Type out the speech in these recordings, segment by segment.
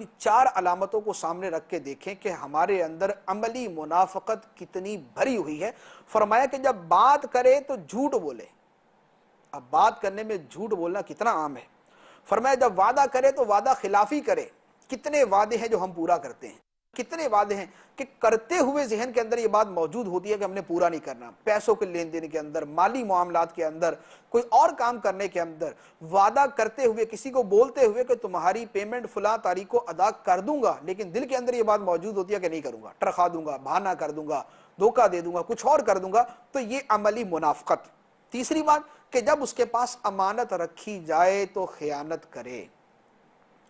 ان 4 علامتوں کو سامنے رکھ کے دیکھیں کہ ہمارے اندر عملی منافقت کتنی بھری ہوئی ہے۔ فرمایا کہ جب بات کرے تو جھوٹ بولے۔ اب بات کرنے میں جھوٹ بولنا کتنا عام ہے۔ فرمایا جب وعدہ کرے تو وعدہ خلافی کرے۔ کتنے وعدے ہیں جو ہم پورا کرتے ہیں، کتنے وعدے ہیں کہ کرتے ہوئے ذہن کے اندر یہ بات موجود ہوتی ہے کہ ہم نے پورا نہیں کرنا۔ پیسوں کے لین دین کے اندر، مالی معاملات کے اندر، کوئی اور کام کرنے کے اندر وعدہ کرتے ہوئے، کسی کو بولتے ہوئے کہ تمہاری پیمنٹ فلاں تاریخ کو ادا کر دوں گا، لیکن دل کے اندر یہ بات موجود ہوتی ہے کہ نہیں کروں گا، ٹرخا دوں گا، بہانہ کر دوں گا، دھوکہ دے دوں گا، کچھ اور کر دوں گا، تو یہ عملی منافقت۔ تیسری بات کہ جب اس کے پاس امانت رکھی جائے تو خیانت کرے۔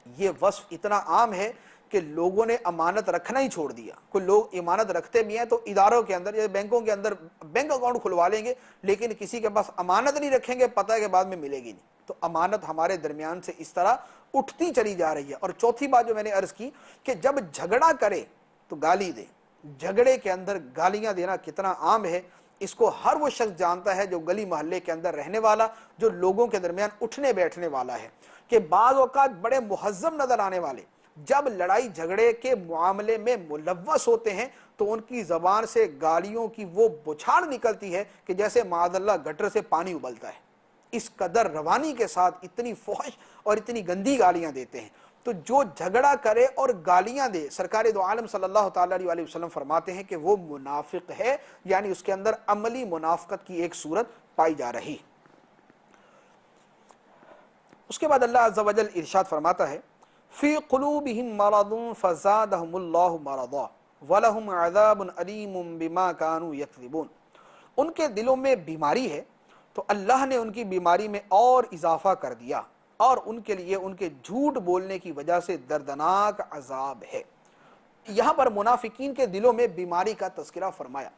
یہ وصف اتنا عام ہے کہ لوگوں نے امانت رکھنا ہی چھوڑ دیا۔ کوئی لوگ امانت رکھتے بھی ہیں تو اداروں کے اندر یا بینکوں کے اندر بینک اکاؤنٹ کھلوا لیں گے، لیکن کسی کے پاس امانت نہیں رکھیں گے، پتہ ہے کہ بعد میں ملے گی نہیں۔ تو امانت ہمارے درمیان سے اس طرح اٹھتی چلی جا رہی ہے۔ اور چوتھی بات جو میں نے عرض کی کہ جب جھگڑا کرے تو گالی دے۔ جھگڑے کے اندر گالیاں دینا کتنا عام ہے، اس کو ہر وہ شخص جانتا ہے جو گلی محلے کے اندر رہنے والا، جو لوگوں کے درمیان اٹھنے بیٹھنے والا ہے، کہ بعض اوقات بڑے مہذب نظر آنے والے جب لڑائی جھگڑے کے معاملے میں ملوث ہوتے ہیں تو ان کی زبان سے گالیوں کی وہ بچھاڑ نکلتی ہے کہ جیسے معاذ اللہ گٹر سے پانی ابلتا ہے۔ اس قدر روانی کے ساتھ اتنی فحش اور اتنی گندی گالیاں دیتے ہیں۔ تو جو جھگڑا کرے اور گالیاں دے، سرکار دو عالم صلی اللہ تعالیٰ علیہ وسلم فرماتے ہیں کہ وہ منافق ہے، یعنی اس کے اندر عملی منافقت کی ایک صورت پائی جا رہی۔ اس کے بعد اللہ عز و جل ارشاد فرماتا ہے فی قلوبہم مرض فزادہم اللہ مرضا ولہم عذاب علیم بما کانوا یکذبون۔ ان کے دلوں میں بیماری ہے تو اللہ نے ان کی بیماری میں اور اضافہ کر دیا، اور ان کے لیے ان کے جھوٹ بولنے کی وجہ سے دردناک عذاب ہے۔ یہاں پر منافقین کے دلوں میں بیماری کا تذکرہ فرمایا۔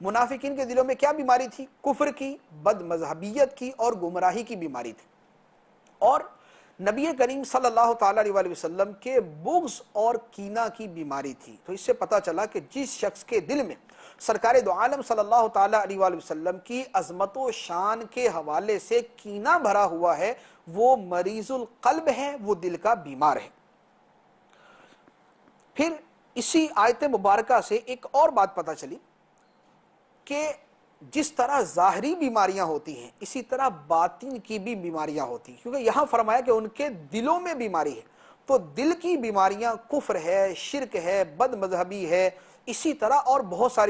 منافقین کے دلوں میں کیا بیماری تھی؟ کفر کی، بد مذہبیت کی اور گمراہی کی بیماری تھی، اور نبی کریم صلی اللہ تعالیٰ علیہ وسلم کے بغض اور کینہ کی بیماری تھی۔ تو اس سے پتہ چلا کہ جس شخص کے دل میں سرکار دو عالم صلی اللہ تعالیٰ علیہ وسلم کی عظمت و شان کے حوالے سے کینہ بھرا ہوا ہے، وہ مریض القلب ہے، وہ دل کا بیمار ہے۔ پھر اسی آیت مبارکہ سے ایک اور بات پتہ چلی کہ جس طرح ظاہری بیماریاں ہوتی ہیں اسی طرح باطن کی بھی بیماریاں ہوتی ہیں، کیونکہ یہاں فرمایا کہ ان کے دلوں میں بیماری ہے۔ تو دل کی بیماریاں کفر ہے، شرک ہے، بد مذہبی ہے، اسی طرح اور بہت ساری